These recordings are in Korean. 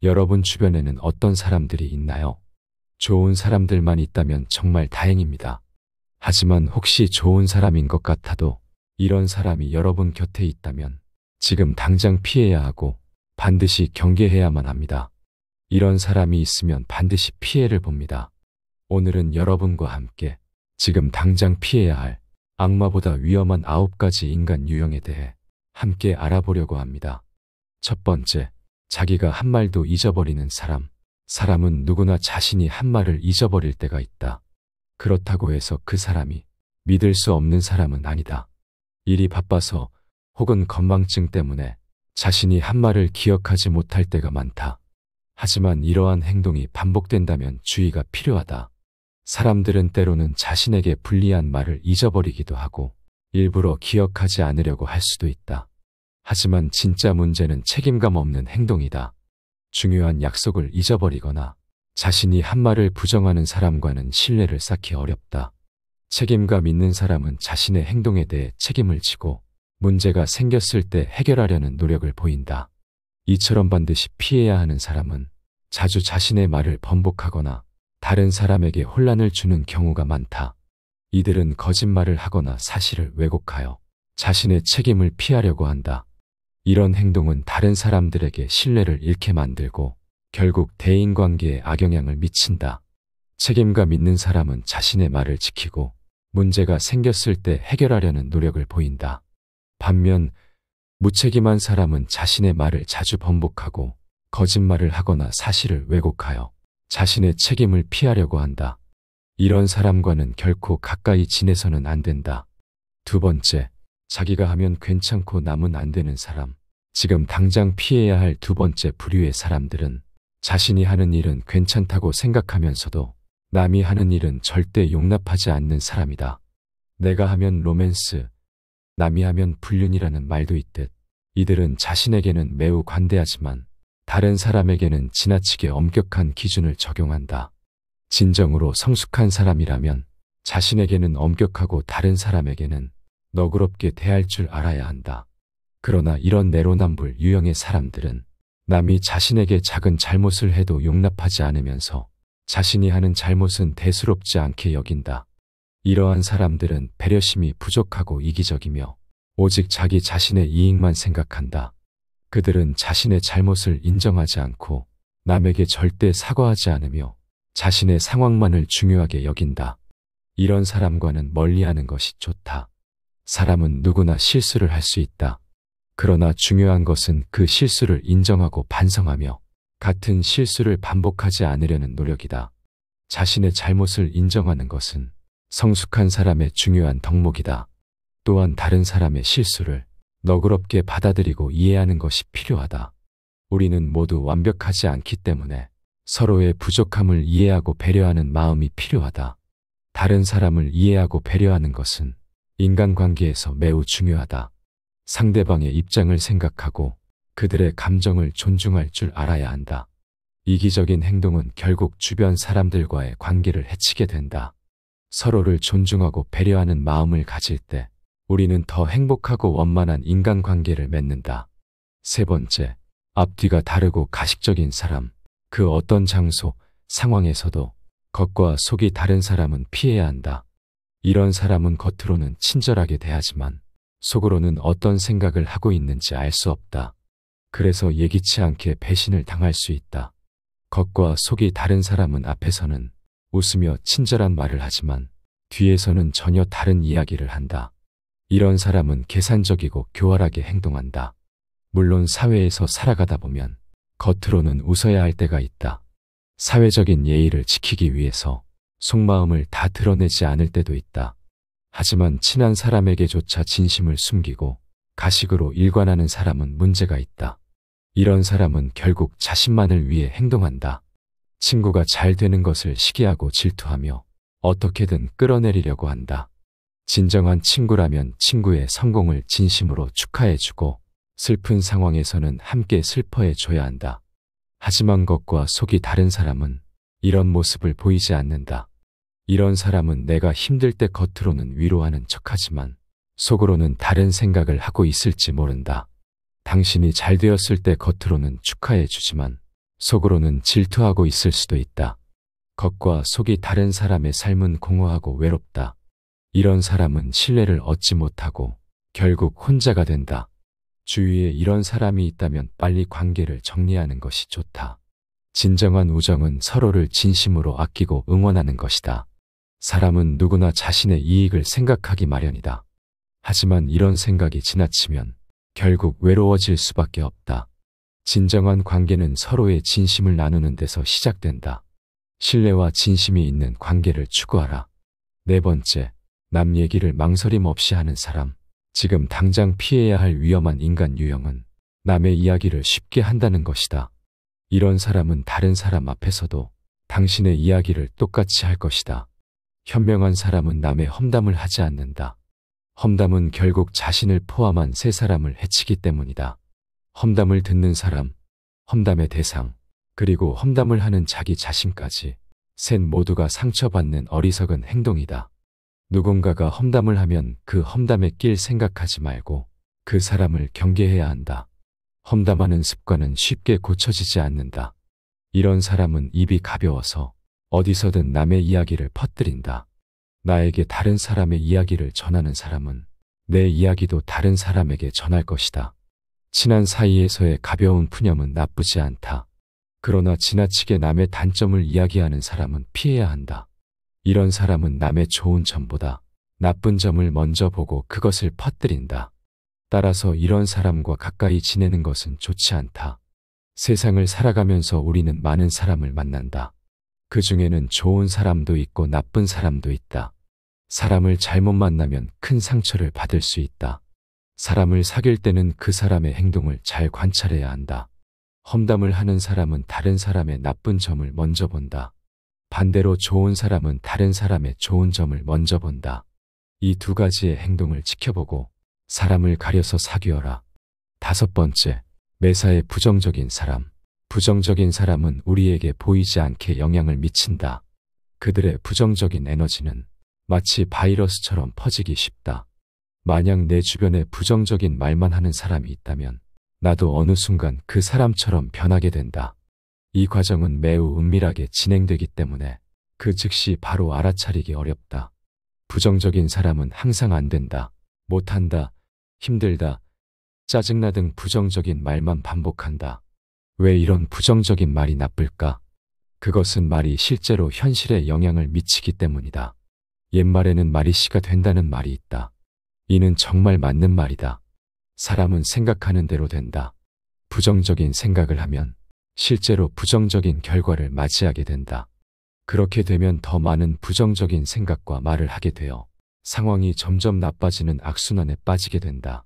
여러분 주변에는 어떤 사람들이 있나요? 좋은 사람들만 있다면 정말 다행입니다. 하지만 혹시 좋은 사람인 것 같아도 이런 사람이 여러분 곁에 있다면 지금 당장 피해야 하고 반드시 경계해야만 합니다. 이런 사람이 있으면 반드시 피해를 봅니다. 오늘은 여러분과 함께 지금 당장 피해야 할 악마보다 위험한 9가지 인간 유형에 대해 함께 알아보려고 합니다. 첫 번째, 자기가 한 말도 잊어버리는 사람. 사람은 누구나 자신이 한 말을 잊어버릴 때가 있다. 그렇다고 해서 그 사람이 믿을 수 없는 사람은 아니다. 일이 바빠서 혹은 건망증 때문에 자신이 한 말을 기억하지 못할 때가 많다. 하지만 이러한 행동이 반복된다면 주의가 필요하다. 사람들은 때로는 자신에게 불리한 말을 잊어버리기도 하고 일부러 기억하지 않으려고 할 수도 있다. 하지만 진짜 문제는 책임감 없는 행동이다. 중요한 약속을 잊어버리거나 자신이 한 말을 부정하는 사람과는 신뢰를 쌓기 어렵다. 책임감 있는 사람은 자신의 행동에 대해 책임을 지고 문제가 생겼을 때 해결하려는 노력을 보인다. 이처럼 반드시 피해야 하는 사람은 자주 자신의 말을 번복하거나 다른 사람에게 혼란을 주는 경우가 많다. 이들은 거짓말을 하거나 사실을 왜곡하여 자신의 책임을 피하려고 한다. 이런 행동은 다른 사람들에게 신뢰를 잃게 만들고 결국 대인관계에 악영향을 미친다. 책임감 있는 사람은 자신의 말을 지키고 문제가 생겼을 때 해결하려는 노력을 보인다. 반면 무책임한 사람은 자신의 말을 자주 번복하고 거짓말을 하거나 사실을 왜곡하여 자신의 책임을 피하려고 한다. 이런 사람과는 결코 가까이 지내서는 안 된다. 두 번째, 자기가 하면 괜찮고 남은 안 되는 사람. 지금 당장 피해야 할 두 번째 부류의 사람들은 자신이 하는 일은 괜찮다고 생각하면서도 남이 하는 일은 절대 용납하지 않는 사람이다. 내가 하면 로맨스, 남이 하면 불륜이라는 말도 있듯 이들은 자신에게는 매우 관대하지만 다른 사람에게는 지나치게 엄격한 기준을 적용한다. 진정으로 성숙한 사람이라면 자신에게는 엄격하고 다른 사람에게는 너그럽게 대할 줄 알아야 한다. 그러나 이런 내로남불 유형의 사람들은 남이 자신에게 작은 잘못을 해도 용납하지 않으면서 자신이 하는 잘못은 대수롭지 않게 여긴다. 이러한 사람들은 배려심이 부족하고 이기적이며 오직 자기 자신의 이익만 생각한다. 그들은 자신의 잘못을 인정하지 않고 남에게 절대 사과하지 않으며 자신의 상황만을 중요하게 여긴다. 이런 사람과는 멀리하는 것이 좋다. 사람은 누구나 실수를 할 수 있다. 그러나 중요한 것은 그 실수를 인정하고 반성하며 같은 실수를 반복하지 않으려는 노력이다. 자신의 잘못을 인정하는 것은 성숙한 사람의 중요한 덕목이다. 또한 다른 사람의 실수를 너그럽게 받아들이고 이해하는 것이 필요하다. 우리는 모두 완벽하지 않기 때문에 서로의 부족함을 이해하고 배려하는 마음이 필요하다. 다른 사람을 이해하고 배려하는 것은 인간관계에서 매우 중요하다. 상대방의 입장을 생각하고 그들의 감정을 존중할 줄 알아야 한다. 이기적인 행동은 결국 주변 사람들과의 관계를 해치게 된다. 서로를 존중하고 배려하는 마음을 가질 때 우리는 더 행복하고 원만한 인간관계를 맺는다. 세 번째, 앞뒤가 다르고 가식적인 사람. 그 어떤 장소, 상황에서도 겉과 속이 다른 사람은 피해야 한다. 이런 사람은 겉으로는 친절하게 대하지만 속으로는 어떤 생각을 하고 있는지 알 수 없다. 그래서 예기치 않게 배신을 당할 수 있다. 겉과 속이 다른 사람은 앞에서는 웃으며 친절한 말을 하지만 뒤에서는 전혀 다른 이야기를 한다. 이런 사람은 계산적이고 교활하게 행동한다. 물론 사회에서 살아가다 보면 겉으로는 웃어야 할 때가 있다. 사회적인 예의를 지키기 위해서 속마음을 다 드러내지 않을 때도 있다. 하지만 친한 사람에게조차 진심을 숨기고 가식으로 일관하는 사람은 문제가 있다. 이런 사람은 결국 자신만을 위해 행동한다. 친구가 잘 되는 것을 시기하고 질투하며 어떻게든 끌어내리려고 한다. 진정한 친구라면 친구의 성공을 진심으로 축하해주고 슬픈 상황에서는 함께 슬퍼해줘야 한다. 하지만 겉과 속이 다른 사람은 이런 모습을 보이지 않는다. 이런 사람은 내가 힘들 때 겉으로는 위로하는 척하지만 속으로는 다른 생각을 하고 있을지 모른다. 당신이 잘 되었을 때 겉으로는 축하해 주지만 속으로는 질투하고 있을 수도 있다. 겉과 속이 다른 사람의 삶은 공허하고 외롭다. 이런 사람은 신뢰를 얻지 못하고 결국 혼자가 된다. 주위에 이런 사람이 있다면 빨리 관계를 정리하는 것이 좋다. 진정한 우정은 서로를 진심으로 아끼고 응원하는 것이다. 사람은 누구나 자신의 이익을 생각하기 마련이다. 하지만 이런 생각이 지나치면 결국 외로워질 수밖에 없다. 진정한 관계는 서로의 진심을 나누는 데서 시작된다. 신뢰와 진심이 있는 관계를 추구하라. 네 번째, 남 얘기를 망설임 없이 하는 사람. 지금 당장 피해야 할 위험한 인간 유형은 남의 이야기를 쉽게 한다는 것이다. 이런 사람은 다른 사람 앞에서도 당신의 이야기를 똑같이 할 것이다. 현명한 사람은 남의 험담을 하지 않는다. 험담은 결국 자신을 포함한 세 사람을 해치기 때문이다. 험담을 듣는 사람, 험담의 대상, 그리고 험담을 하는 자기 자신까지 셋 모두가 상처받는 어리석은 행동이다. 누군가가 험담을 하면 그 험담에 낄 생각하지 말고 그 사람을 경계해야 한다. 험담하는 습관은 쉽게 고쳐지지 않는다. 이런 사람은 입이 가벼워서 어디서든 남의 이야기를 퍼뜨린다. 나에게 다른 사람의 이야기를 전하는 사람은 내 이야기도 다른 사람에게 전할 것이다. 친한 사이에서의 가벼운 푸념은 나쁘지 않다. 그러나 지나치게 남의 단점을 이야기하는 사람은 피해야 한다. 이런 사람은 남의 좋은 점보다 나쁜 점을 먼저 보고 그것을 퍼뜨린다. 따라서 이런 사람과 가까이 지내는 것은 좋지 않다. 세상을 살아가면서 우리는 많은 사람을 만난다. 그 중에는 좋은 사람도 있고 나쁜 사람도 있다. 사람을 잘못 만나면 큰 상처를 받을 수 있다. 사람을 사귈 때는 그 사람의 행동을 잘 관찰해야 한다. 험담을 하는 사람은 다른 사람의 나쁜 점을 먼저 본다. 반대로 좋은 사람은 다른 사람의 좋은 점을 먼저 본다. 이 두 가지의 행동을 지켜보고 사람을 가려서 사귀어라. 다섯 번째, 매사에 부정적인 사람. 부정적인 사람은 우리에게 보이지 않게 영향을 미친다. 그들의 부정적인 에너지는 마치 바이러스처럼 퍼지기 쉽다. 만약 내 주변에 부정적인 말만 하는 사람이 있다면 나도 어느 순간 그 사람처럼 변하게 된다. 이 과정은 매우 은밀하게 진행되기 때문에 그 즉시 바로 알아차리기 어렵다. 부정적인 사람은 항상 안 된다, 못한다, 힘들다, 짜증나 등 부정적인 말만 반복한다. 왜 이런 부정적인 말이 나쁠까? 그것은 말이 실제로 현실에 영향을 미치기 때문이다. 옛말에는 말이 씨가 된다는 말이 있다. 이는 정말 맞는 말이다. 사람은 생각하는 대로 된다. 부정적인 생각을 하면 실제로 부정적인 결과를 맞이하게 된다. 그렇게 되면 더 많은 부정적인 생각과 말을 하게 되어 상황이 점점 나빠지는 악순환에 빠지게 된다.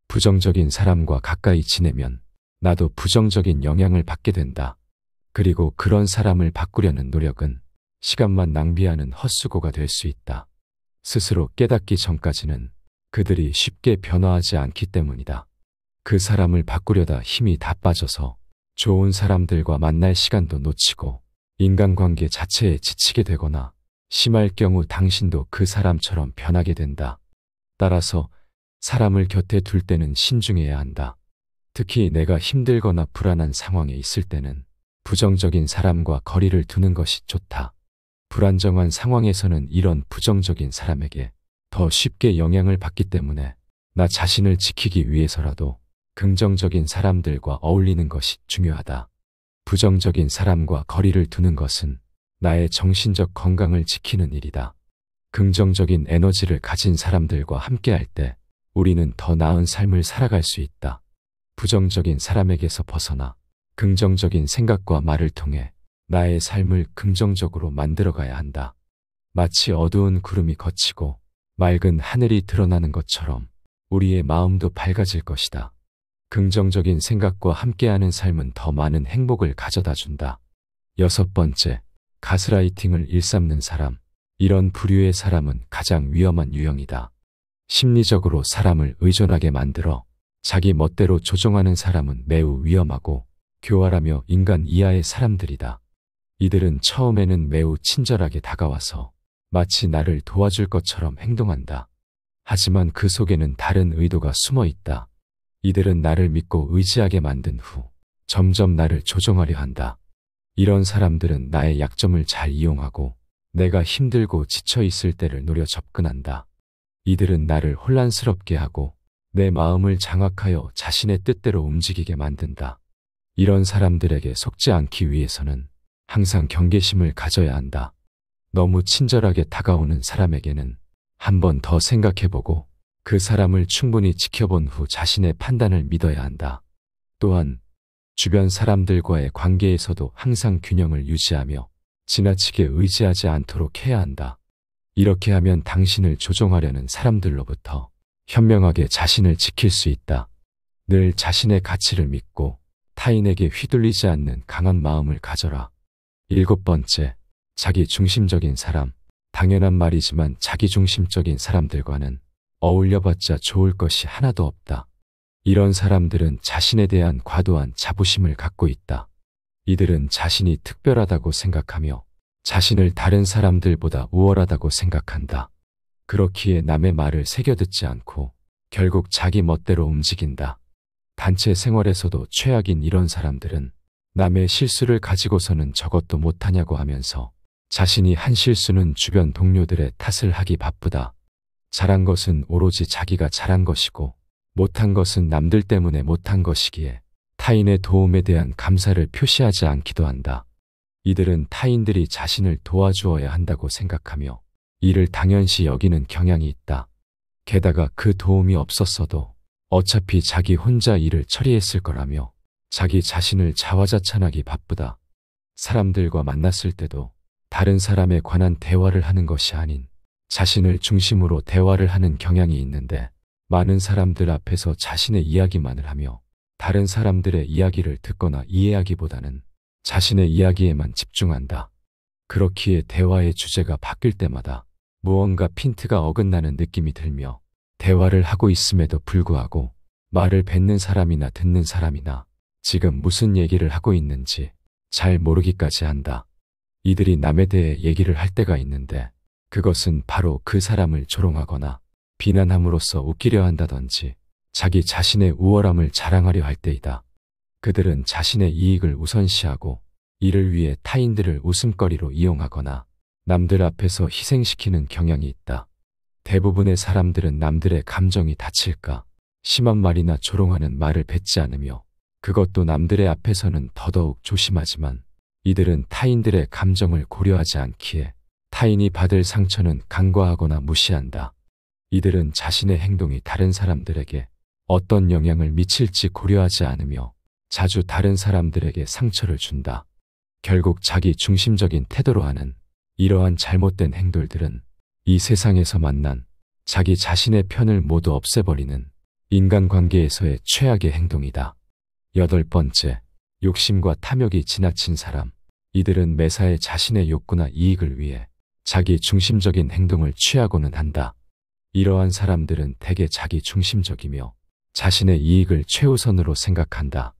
부정적인 사람과 가까이 지내면 나도 부정적인 영향을 받게 된다. 그리고 그런 사람을 바꾸려는 노력은 시간만 낭비하는 헛수고가 될 수 있다. 스스로 깨닫기 전까지는 그들이 쉽게 변화하지 않기 때문이다. 그 사람을 바꾸려다 힘이 다 빠져서 좋은 사람들과 만날 시간도 놓치고 인간관계 자체에 지치게 되거나 심할 경우 당신도 그 사람처럼 변하게 된다. 따라서 사람을 곁에 둘 때는 신중해야 한다. 특히 내가 힘들거나 불안한 상황에 있을 때는 부정적인 사람과 거리를 두는 것이 좋다. 불안정한 상황에서는 이런 부정적인 사람에게 더 쉽게 영향을 받기 때문에 나 자신을 지키기 위해서라도 긍정적인 사람들과 어울리는 것이 중요하다. 부정적인 사람과 거리를 두는 것은 나의 정신적 건강을 지키는 일이다. 긍정적인 에너지를 가진 사람들과 함께할 때 우리는 더 나은 삶을 살아갈 수 있다. 부정적인 사람에게서 벗어나 긍정적인 생각과 말을 통해 나의 삶을 긍정적으로 만들어가야 한다. 마치 어두운 구름이 걷히고 맑은 하늘이 드러나는 것처럼 우리의 마음도 밝아질 것이다. 긍정적인 생각과 함께하는 삶은 더 많은 행복을 가져다 준다. 여섯 번째, 가스라이팅을 일삼는 사람. 이런 부류의 사람은 가장 위험한 유형이다. 심리적으로 사람을 의존하게 만들어 자기 멋대로 조종하는 사람은 매우 위험하고 교활하며 인간 이하의 사람들이다. 이들은 처음에는 매우 친절하게 다가와서 마치 나를 도와줄 것처럼 행동한다. 하지만 그 속에는 다른 의도가 숨어 있다. 이들은 나를 믿고 의지하게 만든 후 점점 나를 조종하려 한다. 이런 사람들은 나의 약점을 잘 이용하고 내가 힘들고 지쳐 있을 때를 노려 접근한다. 이들은 나를 혼란스럽게 하고 내 마음을 장악하여 자신의 뜻대로 움직이게 만든다. 이런 사람들에게 속지 않기 위해서는 항상 경계심을 가져야 한다. 너무 친절하게 다가오는 사람에게는 한 번 더 생각해보고 그 사람을 충분히 지켜본 후 자신의 판단을 믿어야 한다. 또한 주변 사람들과의 관계에서도 항상 균형을 유지하며 지나치게 의지하지 않도록 해야 한다. 이렇게 하면 당신을 조종하려는 사람들로부터 현명하게 자신을 지킬 수 있다. 늘 자신의 가치를 믿고 타인에게 휘둘리지 않는 강한 마음을 가져라. 7번째, 자기중심적인 사람. 당연한 말이지만 자기중심적인 사람들과는 어울려봤자 좋을 것이 하나도 없다. 이런 사람들은 자신에 대한 과도한 자부심을 갖고 있다. 이들은 자신이 특별하다고 생각하며 자신을 다른 사람들보다 우월하다고 생각한다. 그렇기에 남의 말을 새겨듣지 않고 결국 자기 멋대로 움직인다. 단체 생활에서도 최악인 이런 사람들은 남의 실수를 가지고서는 저것도 못하냐고 하면서 자신이 한 실수는 주변 동료들의 탓을 하기 바쁘다. 잘한 것은 오로지 자기가 잘한 것이고 못한 것은 남들 때문에 못한 것이기에 타인의 도움에 대한 감사를 표시하지 않기도 한다. 이들은 타인들이 자신을 도와주어야 한다고 생각하며 이를 당연시 여기는 경향이 있다. 게다가 그 도움이 없었어도 어차피 자기 혼자 일을 처리했을 거라며 자기 자신을 자화자찬하기 바쁘다. 사람들과 만났을 때도 다른 사람에 관한 대화를 하는 것이 아닌 자신을 중심으로 대화를 하는 경향이 있는데 많은 사람들 앞에서 자신의 이야기만을 하며 다른 사람들의 이야기를 듣거나 이해하기보다는 자신의 이야기에만 집중한다. 그렇기에 대화의 주제가 바뀔 때마다 무언가 핀트가 어긋나는 느낌이 들며 대화를 하고 있음에도 불구하고 말을 뱉는 사람이나 듣는 사람이나 지금 무슨 얘기를 하고 있는지 잘 모르기까지 한다. 이들이 남에 대해 얘기를 할 때가 있는데 그것은 바로 그 사람을 조롱하거나 비난함으로써 웃기려 한다든지 자기 자신의 우월함을 자랑하려 할 때이다. 그들은 자신의 이익을 우선시하고 이를 위해 타인들을 웃음거리로 이용하거나 남들 앞에서 희생시키는 경향이 있다. 대부분의 사람들은 남들의 감정이 다칠까 심한 말이나 조롱하는 말을 뱉지 않으며 그것도 남들의 앞에서는 더더욱 조심하지만 이들은 타인들의 감정을 고려하지 않기에 타인이 받을 상처는 간과하거나 무시한다. 이들은 자신의 행동이 다른 사람들에게 어떤 영향을 미칠지 고려하지 않으며 자주 다른 사람들에게 상처를 준다. 결국 자기 중심적인 태도로 하는 이러한 잘못된 행동들은 이 세상에서 만난 자기 자신의 편을 모두 없애버리는 인간관계에서의 최악의 행동이다. 8번째, 욕심과 탐욕이 지나친 사람. 이들은 매사에 자신의 욕구나 이익을 위해 자기 중심적인 행동을 취하고는 한다. 이러한 사람들은 대개 자기 중심적이며 자신의 이익을 최우선으로 생각한다.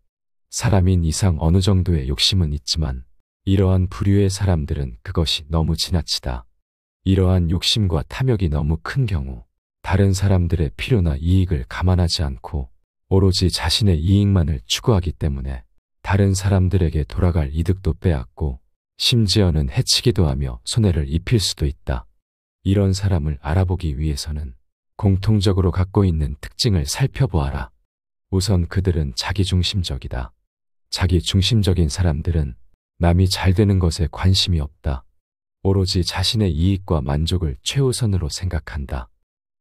사람인 이상 어느 정도의 욕심은 있지만 이러한 부류의 사람들은 그것이 너무 지나치다. 이러한 욕심과 탐욕이 너무 큰 경우 다른 사람들의 필요나 이익을 감안하지 않고 오로지 자신의 이익만을 추구하기 때문에 다른 사람들에게 돌아갈 이득도 빼앗고 심지어는 해치기도 하며 손해를 입힐 수도 있다. 이런 사람을 알아보기 위해서는 공통적으로 갖고 있는 특징을 살펴보아라. 우선 그들은 자기중심적이다. 자기중심적인 사람들은 남이 잘 되는 것에 관심이 없다. 오로지 자신의 이익과 만족을 최우선으로 생각한다.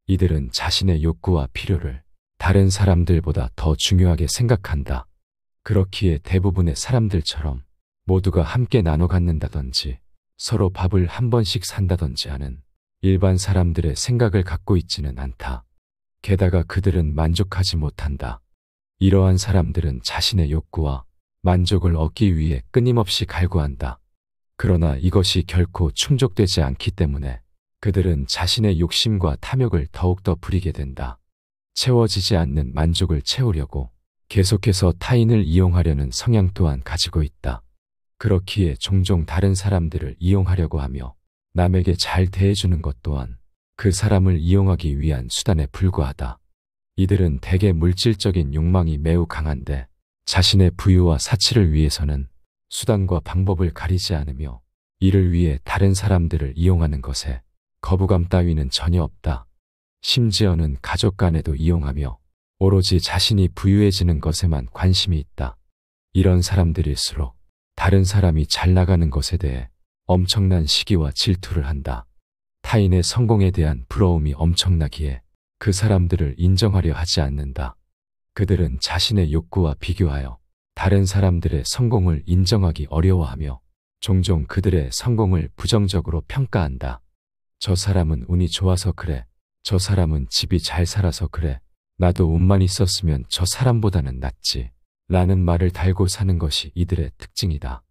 이들은 자신의 욕구와 필요를 다른 사람들보다 더 중요하게 생각한다. 그렇기에 대부분의 사람들처럼 모두가 함께 나눠 갖는다든지 서로 밥을 한 번씩 산다든지 하는 일반 사람들의 생각을 갖고 있지는 않다. 게다가 그들은 만족하지 못한다. 이러한 사람들은 자신의 욕구와 만족을 얻기 위해 끊임없이 갈구한다. 그러나 이것이 결코 충족되지 않기 때문에 그들은 자신의 욕심과 탐욕을 더욱더 부리게 된다. 채워지지 않는 만족을 채우려고 계속해서 타인을 이용하려는 성향 또한 가지고 있다. 그렇기에 종종 다른 사람들을 이용하려고 하며 남에게 잘 대해주는 것 또한 그 사람을 이용하기 위한 수단에 불과하다. 이들은 대개 물질적인 욕망이 매우 강한데 자신의 부유와 사치를 위해서는 수단과 방법을 가리지 않으며 이를 위해 다른 사람들을 이용하는 것에 거부감 따위는 전혀 없다. 심지어는 가족 간에도 이용하며 오로지 자신이 부유해지는 것에만 관심이 있다. 이런 사람들일수록 다른 사람이 잘 나가는 것에 대해 엄청난 시기와 질투를 한다. 타인의 성공에 대한 부러움이 엄청나기에 그 사람들을 인정하려 하지 않는다. 그들은 자신의 욕구와 비교하여 다른 사람들의 성공을 인정하기 어려워하며 종종 그들의 성공을 부정적으로 평가한다. 저 사람은 운이 좋아서 그래. 저 사람은 집이 잘 살아서 그래. 나도 운만 있었으면 저 사람보다는 낫지. 라는 말을 달고 사는 것이 이들의 특징이다.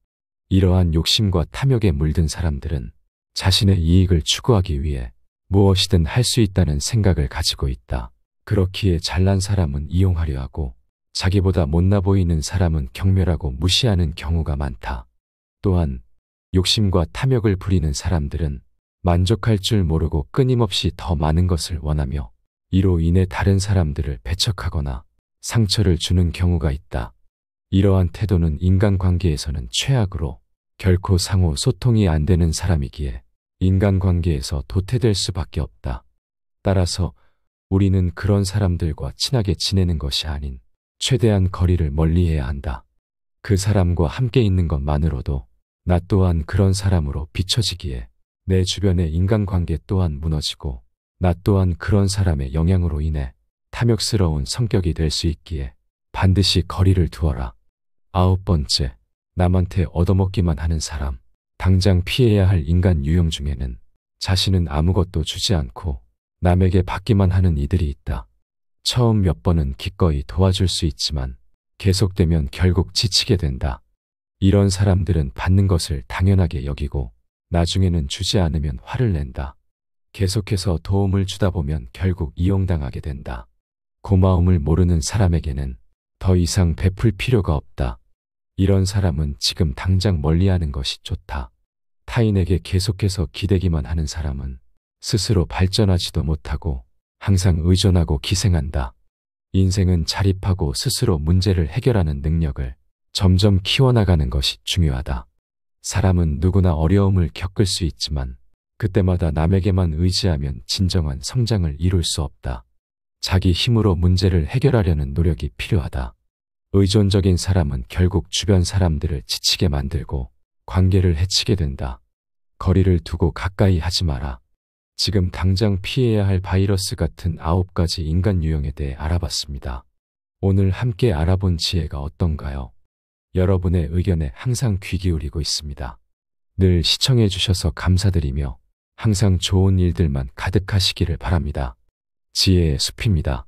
이러한 욕심과 탐욕에 물든 사람들은 자신의 이익을 추구하기 위해 무엇이든 할 수 있다는 생각을 가지고 있다. 그렇기에 잘난 사람은 이용하려 하고 자기보다 못나 보이는 사람은 경멸하고 무시하는 경우가 많다. 또한 욕심과 탐욕을 부리는 사람들은 만족할 줄 모르고 끊임없이 더 많은 것을 원하며 이로 인해 다른 사람들을 배척하거나 상처를 주는 경우가 있다. 이러한 태도는 인간관계에서는 최악으로 결코 상호 소통이 안 되는 사람이기에 인간관계에서 도태될 수밖에 없다. 따라서 우리는 그런 사람들과 친하게 지내는 것이 아닌 최대한 거리를 멀리해야 한다. 그 사람과 함께 있는 것만으로도 나 또한 그런 사람으로 비춰지기에 내 주변의 인간관계 또한 무너지고 나 또한 그런 사람의 영향으로 인해 탐욕스러운 성격이 될 수 있기에 반드시 거리를 두어라. 9번째, 남한테 얻어먹기만 하는 사람. 당장 피해야 할 인간 유형 중에는 자신은 아무것도 주지 않고 남에게 받기만 하는 이들이 있다. 처음 몇 번은 기꺼이 도와줄 수 있지만 계속되면 결국 지치게 된다. 이런 사람들은 받는 것을 당연하게 여기고 나중에는 주지 않으면 화를 낸다. 계속해서 도움을 주다 보면 결국 이용당하게 된다. 고마움을 모르는 사람에게는 더 이상 베풀 필요가 없다. 이런 사람은 지금 당장 멀리하는 것이 좋다. 타인에게 계속해서 기대기만 하는 사람은 스스로 발전하지도 못하고 항상 의존하고 기생한다. 인생은 자립하고 스스로 문제를 해결하는 능력을 점점 키워나가는 것이 중요하다. 사람은 누구나 어려움을 겪을 수 있지만 그때마다 남에게만 의지하면 진정한 성장을 이룰 수 없다. 자기 힘으로 문제를 해결하려는 노력이 필요하다. 의존적인 사람은 결국 주변 사람들을 지치게 만들고 관계를 해치게 된다. 거리를 두고 가까이 하지 마라. 지금 당장 피해야 할 바이러스 같은 9가지 인간 유형에 대해 알아봤습니다. 오늘 함께 알아본 지혜가 어떤가요? 여러분의 의견에 항상 귀 기울이고 있습니다. 늘 시청해 주셔서 감사드리며 항상 좋은 일들만 가득하시기를 바랍니다. 지혜의 숲입니다.